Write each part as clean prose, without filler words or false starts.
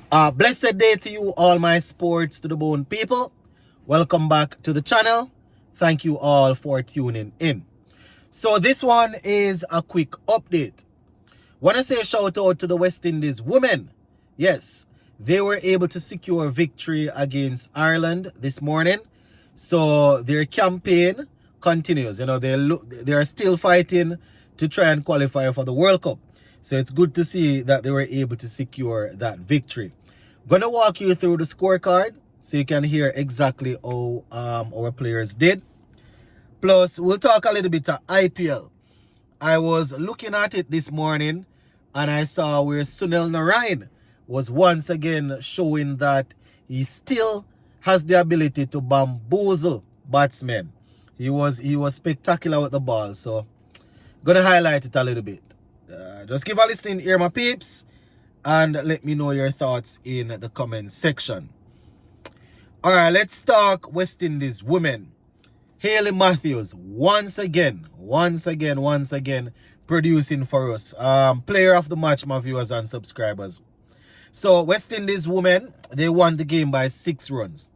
Blessed day to you, all my sports to the bone people. Welcome back to the channel. Thank you all for tuning in. So this one is a quick update. Want to say a shout out to the West Indies women. Yes, they were able to secure victory against Ireland this morning. So their campaign continues. They are still fighting to try and qualify for the World Cup. So it's good to see that they were able to secure that victory. Gonna walk you through the scorecard so you can hear exactly how our players did. Plus, we'll talk a little bit of IPL. I was looking at it this morning and I saw where Sunil Narine was once again showing that he still has the ability to bamboozle batsmen. He was spectacular with the ball, so gonna highlight it a little bit. Just give a listening ear, my peeps, and let me know your thoughts in the comment section. All right, let's talk West Indies women. Hayley Matthews once again producing for us. Player of the match, my viewers and subscribers. So West Indies women, they won the game by 6 runs.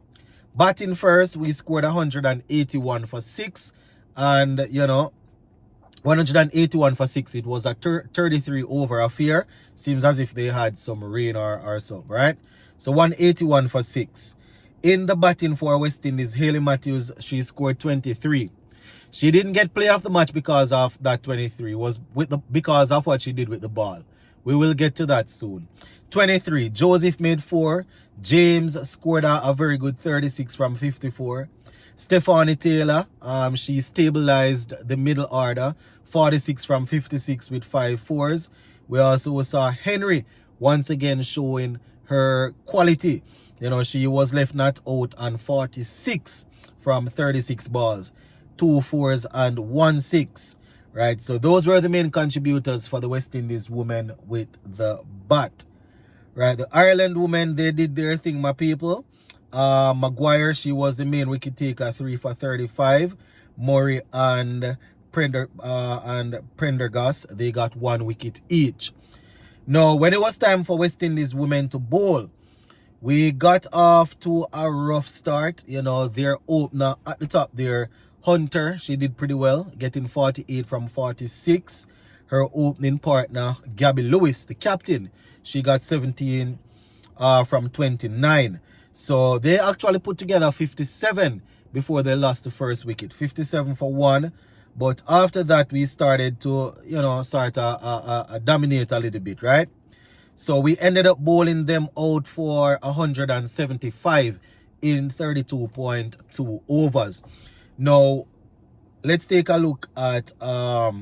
Batting first, we scored 181 for 6, and 181 for 6. It was a 33 over affair. Seems as if they had some rain or something, right? So 181 for 6. In the batting for West Indies, Hayley Matthews, she scored 23. She didn't get play of the match because of that 23. It was because of what she did with the ball. We will get to that soon. 23. Joseph made 4. James scored a very good 36 from 54. Stephanie Taylor, she stabilized the middle order, 46 from 56 with 5 fours. We also saw Henry once again showing her quality. She was left not out on 46 from 36 balls, 2 fours and 1 6. Right, so those were the main contributors for the West Indies women with the bat. Right, the Ireland women, they did their thing, my people. Maguire, she was the main wicket taker, 3 for 35. Murray and Prendergast, they got 1 wicket each. Now, when it was time for West Indies women to bowl, we got off to a rough start. Their opener at the top there, Hunter, she did pretty well, getting 48 from 46. Her opening partner, Gabby Lewis, the captain, she got 17 from 29. So they actually put together 57 before they lost the first wicket. 57 for 1. But after that, we started to, start to dominate a little bit, right? So we ended up bowling them out for 175 in 32.2 overs. Now, let's take a look at the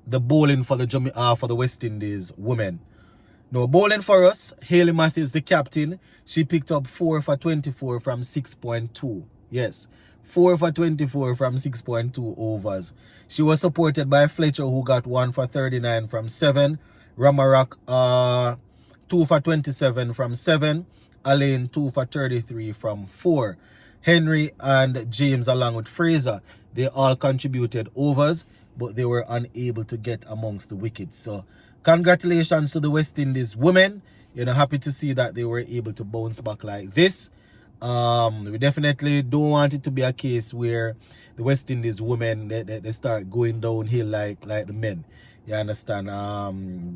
bowling for the West Indies women. Now, bowling for us, Hayley Matthews, the captain, she picked up 4 for 24 from 6.2. Yes, 4 for 24 from 6.2 overs. She was supported by Fletcher, who got 1 for 39 from 7. Ramarak, 2 for 27 from 7. Alain, 2 for 33 from 4. Henry and James, along with Fraser, they all contributed overs, but they were unable to get amongst the wickets. So congratulations to the West Indies women. Happy to see that they were able to bounce back like this. We definitely don't want it to be a case where the West Indies women, they start going downhill like the men. You understand?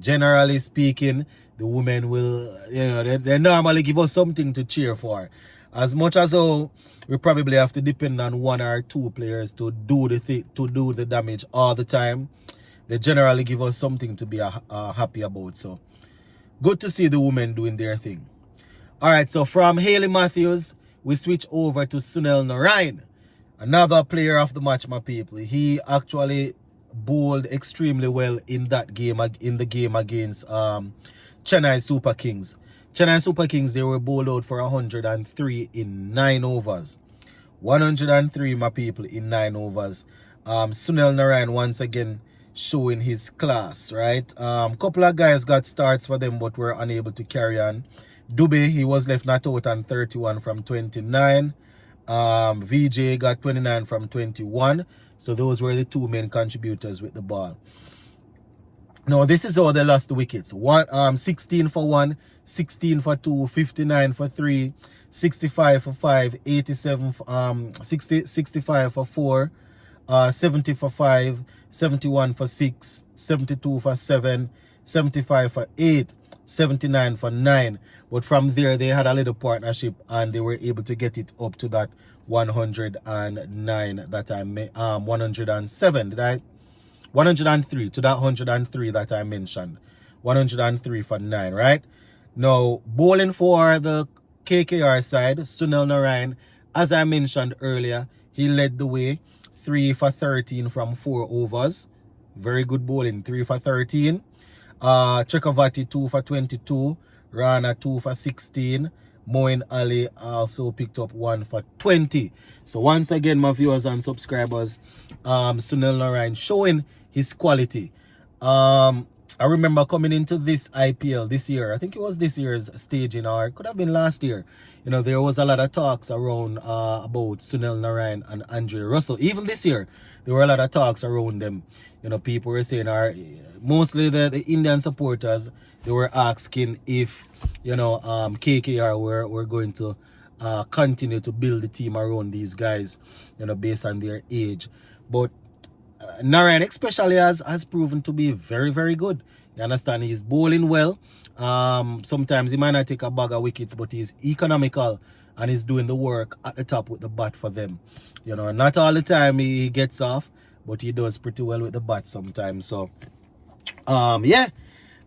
Generally speaking, the women will, they normally give us something to cheer for. As much as we probably have to depend on 1 or 2 players to do the damage all the time, they generally give us something to be happy about. So good to see the women doing their thing. All right, so from Hayley Matthews, we switch over to Sunil Narine, another player of the match, my people. He actually bowled extremely well in the game against Chennai Super Kings. Chennai Super Kings, they were bowled out for 103 in 9 overs. 103, my people, in 9 overs. Sunil Narine once again showing his class, right? Couple of guys got starts for them but were unable to carry on. Dubé, he was left not out on 31 from 29. VJ got 29 from 21. So those were the 2 main contributors with the ball. No, this is how they lost the wickets. 16 for 1, 16 for 2, 59 for 3, 65 for 5, 87 for, 65 for 4, 70 for 5, 71 for 6, 72 for 7, 75 for 8, 79 for 9. But from there, they had a little partnership and they were able to get it up to that 109 that I made, 107, did I? 103 to that 103 that I mentioned. 103 for 9, right? Now, bowling for the KKR side, Sunil Narine, as I mentioned earlier, he led the way. 3 for 13 from 4 overs. Very good bowling. 3 for 13. Chakravarti 2 for 22. Rana 2 for 16. Moin Ali also picked up 1 for 20. So once again, my viewers and subscribers, Sunil Narine showing his quality. I remember coming into this IPL this year. I think it was this year's staging, or it could have been last year. You know, there was a lot of talks around about Sunil Narine and Andre Russell. Even this year, there were a lot of talks around them. You know, people were saying, mostly the Indian supporters, they were asking if, you know, KKR were going to continue to build the team around these guys, you know, based on their age. But Narine especially has proven to be very, very good. You understand? He's bowling well. Sometimes he might not take a bag of wickets, but he's economical and he's doing the work at the top with the bat for them. You know, not all the time he gets off, but he does pretty well with the bat sometimes. So, yeah,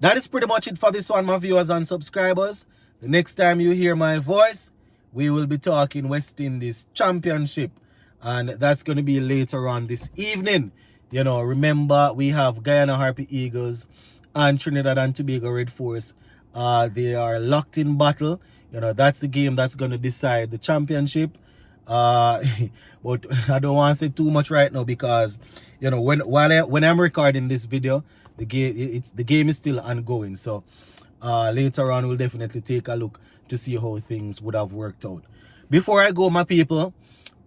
that is pretty much it for this one, my viewers and subscribers. The next time you hear my voice, we will be talking West Indies Championship. And that's going to be later on this evening. You know, remember, we have Guyana Harpy Eagles and Trinidad and Tobago Red Force. They are locked in battle. You know, that's the game that's going to decide the championship. But I don't want to say too much right now because, you know, when I'm recording this video, the game is still ongoing. So later on, we'll definitely take a look to see how things would have worked out. Before I go, my people,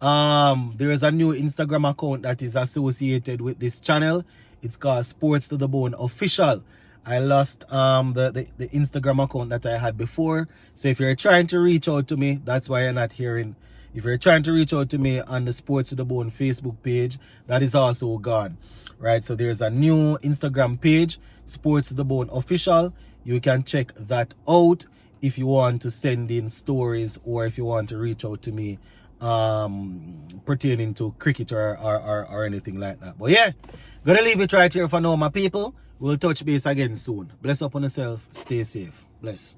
there is a new Instagram account that is associated with this channel. It's called Sports to the Bone Official. I lost the Instagram account that I had before. So if you're trying to reach out to me, that's why you're not hearing. If you're trying to reach out to me on the Sports to the Bone Facebook page, that is also gone. Right? So there's a new Instagram page, Sports to the Bone Official. You can check that out if you want to send in stories or if you want to reach out to me pertaining to cricket or anything like that. But yeah, gonna leave it right here for now, my people. We'll touch base again soon. Bless up on yourself. Stay safe. Bless.